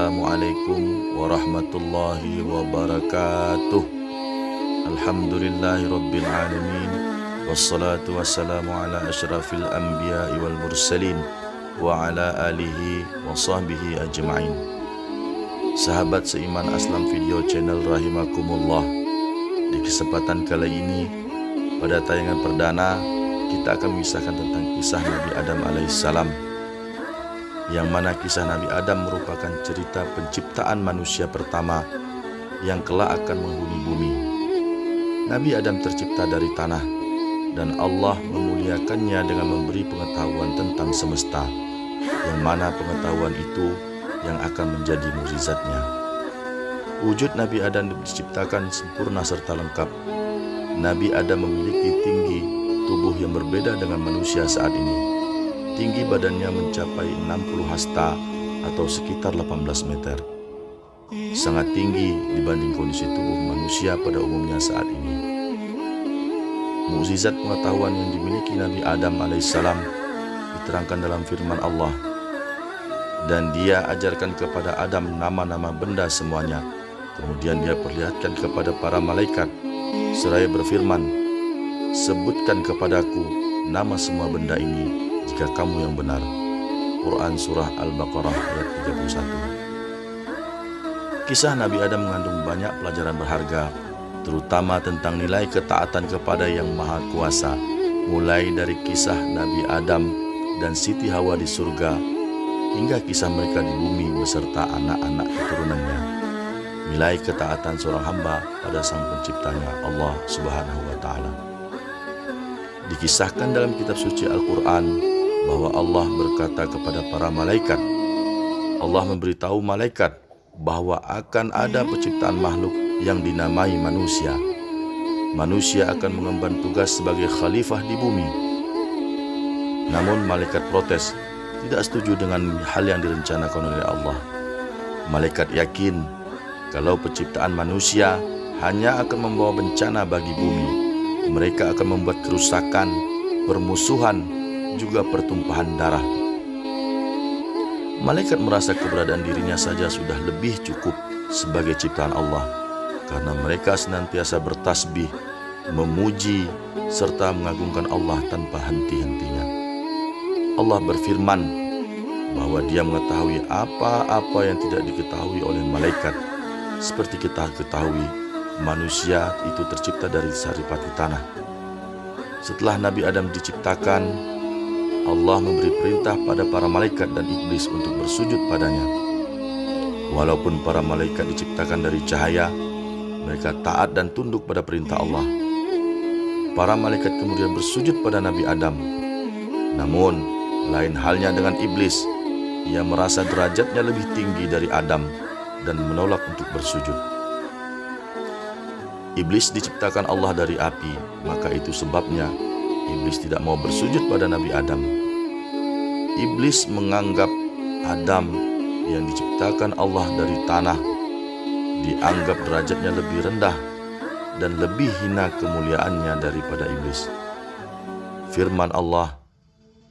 Assalamualaikum warahmatullahi wabarakatuh. Alhamdulillahi rabbil alamin. Wassalatu wassalamu ala asyrafil anbiya'i wal mursalin wa ala alihi wa sahbihi ajma'in. Sahabat seiman Aslam Video Channel rahimakumullah. Di kesempatan kali ini, pada tayangan perdana, kita akan mengisahkan tentang kisah Nabi Adam alaihissalam, yang mana kisah Nabi Adam merupakan cerita penciptaan manusia pertama yang kelak akan menghuni bumi. Nabi Adam tercipta dari tanah, dan Allah memuliakannya dengan memberi pengetahuan tentang semesta, yang mana pengetahuan itu yang akan menjadi mukjizatnya. Wujud Nabi Adam diciptakan sempurna serta lengkap. Nabi Adam memiliki tinggi tubuh yang berbeda dengan manusia saat ini. Tinggi badannya mencapai 60 hasta atau sekitar 18 meter. Sangat tinggi dibanding kondisi tubuh manusia pada umumnya saat ini. Mukjizat pengetahuan yang dimiliki Nabi Adam alaihissalam diterangkan dalam firman Allah. Dan dia ajarkan kepada Adam nama-nama benda semuanya. Kemudian dia perlihatkan kepada para malaikat seraya berfirman, "Sebutkan kepadaku nama semua benda ini jika kamu yang benar." Quran Surah Al-Baqarah ayat 31. Kisah Nabi Adam mengandung banyak pelajaran berharga, terutama tentang nilai ketaatan kepada Yang Maha Kuasa, mulai dari kisah Nabi Adam dan Siti Hawa di surga, hingga kisah mereka di bumi beserta anak-anak keturunannya. Nilai ketaatan seorang hamba pada Sang Penciptanya, Allah Subhanahu wa Ta'ala. Dikisahkan dalam kitab suci Al-Quran bahwa Allah berkata kepada para malaikat, Allah memberitahu malaikat bahwa akan ada penciptaan makhluk yang dinamai manusia. Manusia akan mengemban tugas sebagai khalifah di bumi. Namun malaikat protes, tidak setuju dengan hal yang direncanakan oleh Allah. Malaikat yakin kalau penciptaan manusia hanya akan membawa bencana bagi bumi. Mereka akan membuat kerusakan, permusuhan, juga pertumpahan darah. Malaikat merasa keberadaan dirinya saja sudah lebih cukup sebagai ciptaan Allah, karena mereka senantiasa bertasbih, memuji, serta mengagungkan Allah tanpa henti-hentinya. Allah berfirman bahwa Dia mengetahui apa-apa yang tidak diketahui oleh malaikat. Seperti kita ketahui, manusia itu tercipta dari saripati tanah. Setelah Nabi Adam diciptakan, Allah memberi perintah pada para malaikat dan iblis untuk bersujud padanya. Walaupun para malaikat diciptakan dari cahaya, mereka taat dan tunduk pada perintah Allah. Para malaikat kemudian bersujud pada Nabi Adam. Namun, lain halnya dengan iblis. Ia merasa derajatnya lebih tinggi dari Adam dan menolak untuk bersujud. Iblis diciptakan Allah dari api, maka itu sebabnya iblis tidak mau bersujud pada Nabi Adam. Iblis menganggap Adam yang diciptakan Allah dari tanah dianggap derajatnya lebih rendah dan lebih hina kemuliaannya daripada iblis. Firman Allah,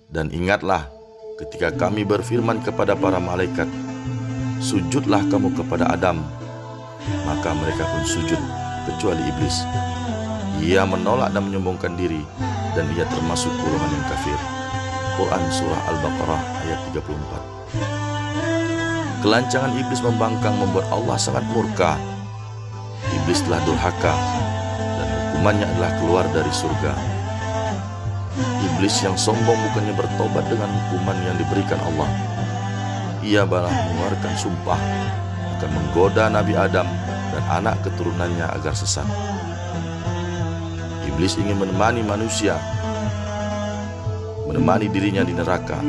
"Dan ingatlah ketika kami berfirman kepada para malaikat, sujudlah kamu kepada Adam, maka mereka pun sujud kecuali iblis. Ia menolak dan menyombongkan diri, dan ia termasuk golongan yang kafir." Quran Surah Al-Baqarah ayat 34. Kelancangan iblis membangkang membuat Allah sangat murka. Iblis telah durhaka dan hukumannya adalah keluar dari surga. Iblis yang sombong bukannya bertobat dengan hukuman yang diberikan Allah. Ia malah mengeluarkan sumpah akan menggoda Nabi Adam dan anak keturunannya agar sesat. Iblis ingin menemani manusia, menemani dirinya di neraka,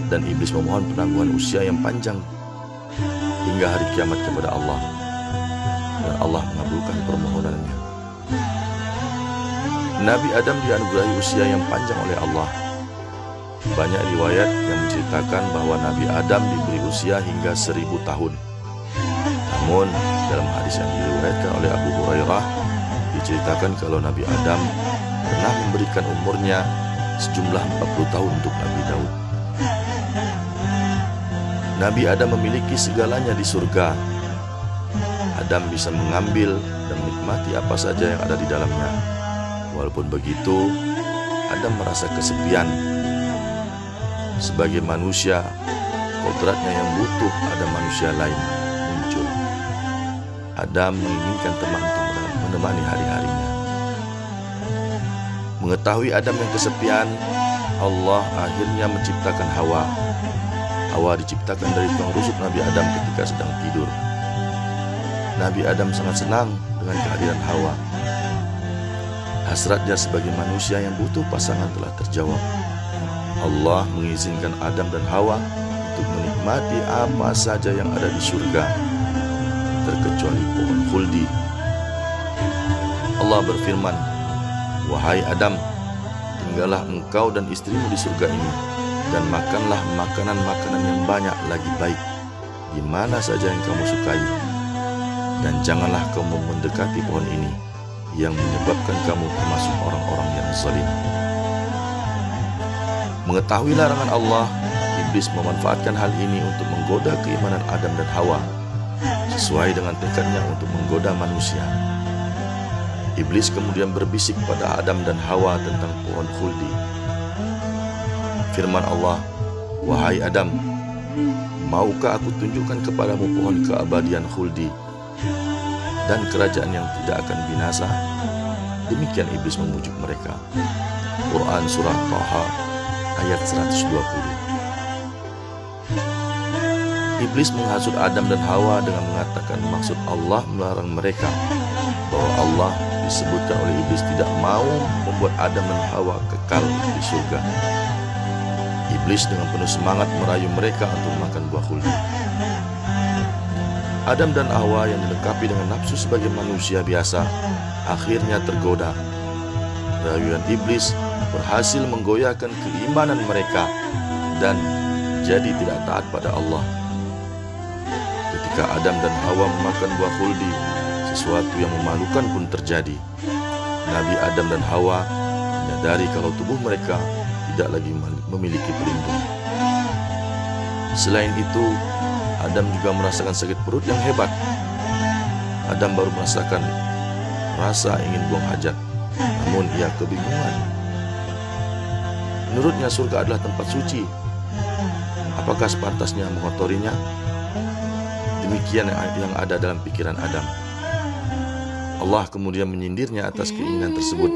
dan iblis memohon penangguhan usia yang panjang hingga hari kiamat kepada Allah, dan Allah mengabulkan permohonannya. Nabi Adam dianugerahi usia yang panjang oleh Allah. Banyak riwayat yang menceritakan bahwa Nabi Adam diberi usia hingga 1000 tahun. Namun dalam hadis yang diriwayatkan oleh Abu Hurairah, diceritakan kalau Nabi Adam pernah memberikan umurnya sejumlah 40 tahun untuk Nabi Daud. Nabi Adam memiliki segalanya di surga. Adam bisa mengambil dan menikmati apa saja yang ada di dalamnya. Walaupun begitu, Adam merasa kesepian. Sebagai manusia, kodratnya yang butuh ada manusia lain muncul. Adam menginginkan teman untuk menemani hari-harinya. Mengetahui Adam yang kesepian, Allah akhirnya menciptakan Hawa. Hawa diciptakan dari tulang rusuk Nabi Adam ketika sedang tidur. Nabi Adam sangat senang dengan kehadiran Hawa. Hasratnya sebagai manusia yang butuh pasangan telah terjawab. Allah mengizinkan Adam dan Hawa untuk menikmati apa saja yang ada di surga, terkecuali pohon khuldi. Allah berfirman, "Wahai Adam, tinggallah engkau dan istrimu di surga ini, dan makanlah makanan-makanan yang banyak lagi baik, di mana saja yang kamu sukai. Dan janganlah kamu mendekati pohon ini, yang menyebabkan kamu termasuk orang-orang yang zalim." Mengetahui larangan Allah, Iblis memanfaatkan hal ini untuk menggoda keimanan Adam dan Hawa, sesuai dengan tekadnya untuk menggoda manusia. Iblis kemudian berbisik pada Adam dan Hawa tentang pohon khuldi. Firman Allah, "Wahai Adam, maukah aku tunjukkan kepadamu pohon keabadian khuldi dan kerajaan yang tidak akan binasa?" Demikian Iblis membujuk mereka. Quran Surah Taha ayat 120. Iblis menghasut Adam dan Hawa dengan mengatakan maksud Allah melarang mereka, bahwa Allah disebutkan oleh Iblis tidak mau membuat Adam dan Hawa kekal di surga. Iblis dengan penuh semangat merayu mereka untuk makan buah khuldi. Adam dan Hawa yang dilengkapi dengan nafsu sebagai manusia biasa akhirnya tergoda. Rayuan Iblis berhasil menggoyahkan keimanan mereka dan jadi tidak taat pada Allah. Ketika Adam dan Hawa memakan buah khuldi, sesuatu yang memalukan pun terjadi. Nabi Adam dan Hawa menyadari kalau tubuh mereka tidak lagi memiliki pelindung. Selain itu, Adam juga merasakan sakit perut yang hebat. Adam baru merasakan rasa ingin buang hajat, namun ia kebingungan. Menurutnya surga adalah tempat suci. Apakah sepantasnya mengotorinya? Demikian yang ada dalam pikiran Adam. Allah kemudian menyindirnya atas keinginan tersebut,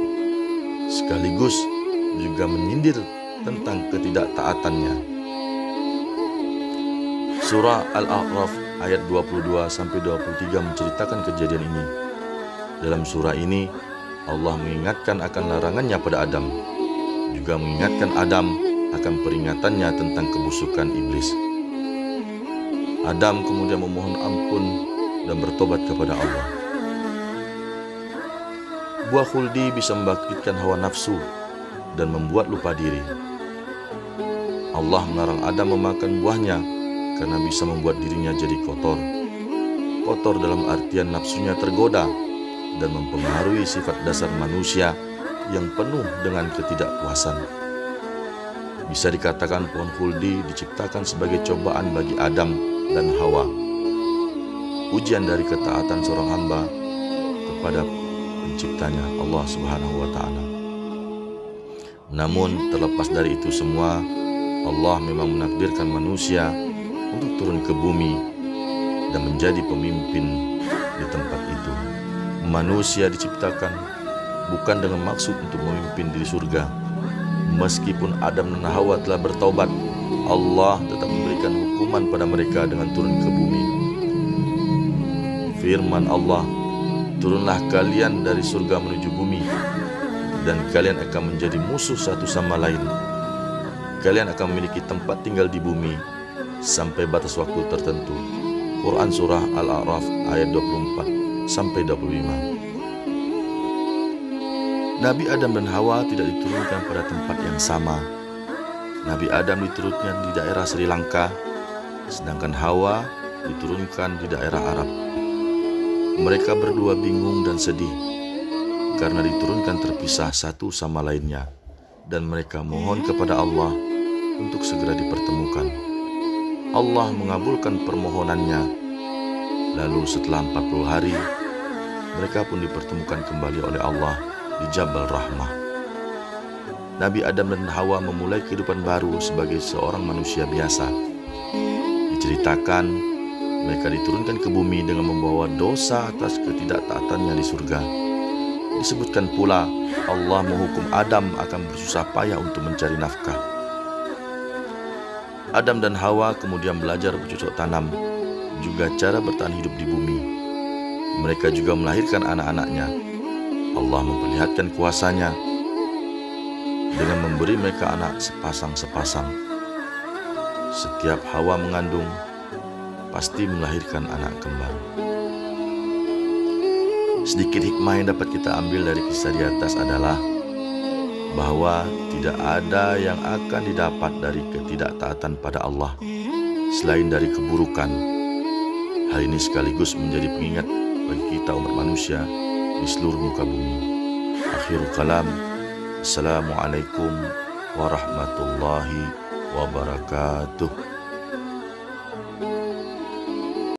sekaligus juga menyindir tentang ketidaktaatannya. Surah Al-A'raf ayat 22-23 menceritakan kejadian ini. Dalam surah ini, Allah mengingatkan akan larangannya pada Adam, juga mengingatkan Adam akan peringatannya tentang kebusukan iblis. Adam kemudian memohon ampun dan bertobat kepada Allah. Buah khuldi bisa membangkitkan hawa nafsu dan membuat lupa diri. Allah melarang Adam memakan buahnya karena bisa membuat dirinya jadi kotor. Kotor dalam artian nafsunya tergoda dan mempengaruhi sifat dasar manusia yang penuh dengan ketidakpuasan. Bisa dikatakan pohon khuldi diciptakan sebagai cobaan bagi Adam dan Hawa, ujian dari ketaatan seorang hamba kepada penciptanya, Allah Subhanahu wa Ta'ala. Namun terlepas dari itu semua, Allah memang menakdirkan manusia untuk turun ke bumi dan menjadi pemimpin di tempat itu. Manusia diciptakan bukan dengan maksud untuk memimpin di surga. Meskipun Adam dan Hawa telah bertaubat, Allah tetap memberikan hukuman pada mereka dengan turun ke bumi. Firman Allah, "Turunlah kalian dari surga menuju bumi, dan kalian akan menjadi musuh satu sama lain. Kalian akan memiliki tempat tinggal di bumi sampai batas waktu tertentu." Quran Surah Al-A'raf ayat 24-25. Nabi Adam dan Hawa tidak diturunkan pada tempat yang sama. Nabi Adam diturunkan di daerah Sri Lanka, sedangkan Hawa diturunkan di daerah Arab. Mereka berdua bingung dan sedih karena diturunkan terpisah satu sama lainnya, dan mereka mohon kepada Allah untuk segera dipertemukan. Allah mengabulkan permohonannya. Lalu setelah 40 hari, mereka pun dipertemukan kembali oleh Allah di Jabal Rahmah. Nabi Adam dan Hawa memulai kehidupan baru sebagai seorang manusia biasa. Diceritakan, mereka diturunkan ke bumi dengan membawa dosa atas ketidaktaatannya di surga. Disebutkan pula, Allah menghukum Adam akan bersusah payah untuk mencari nafkah. Adam dan Hawa kemudian belajar bercocok tanam, juga cara bertahan hidup di bumi. Mereka juga melahirkan anak-anaknya. Allah memperlihatkan kuasa-Nya dengan memberi mereka anak sepasang-sepasang. Setiap Hawa mengandung, pasti melahirkan anak kembar. Sedikit hikmah yang dapat kita ambil dari kisah di atas adalah bahwa tidak ada yang akan didapat dari ketidaktaatan pada Allah selain dari keburukan. Hal ini sekaligus menjadi pengingat bagi kita umat manusia di seluruh muka bumi. Akhirul kalam. Assalamualaikum warahmatullahi wabarakatuh.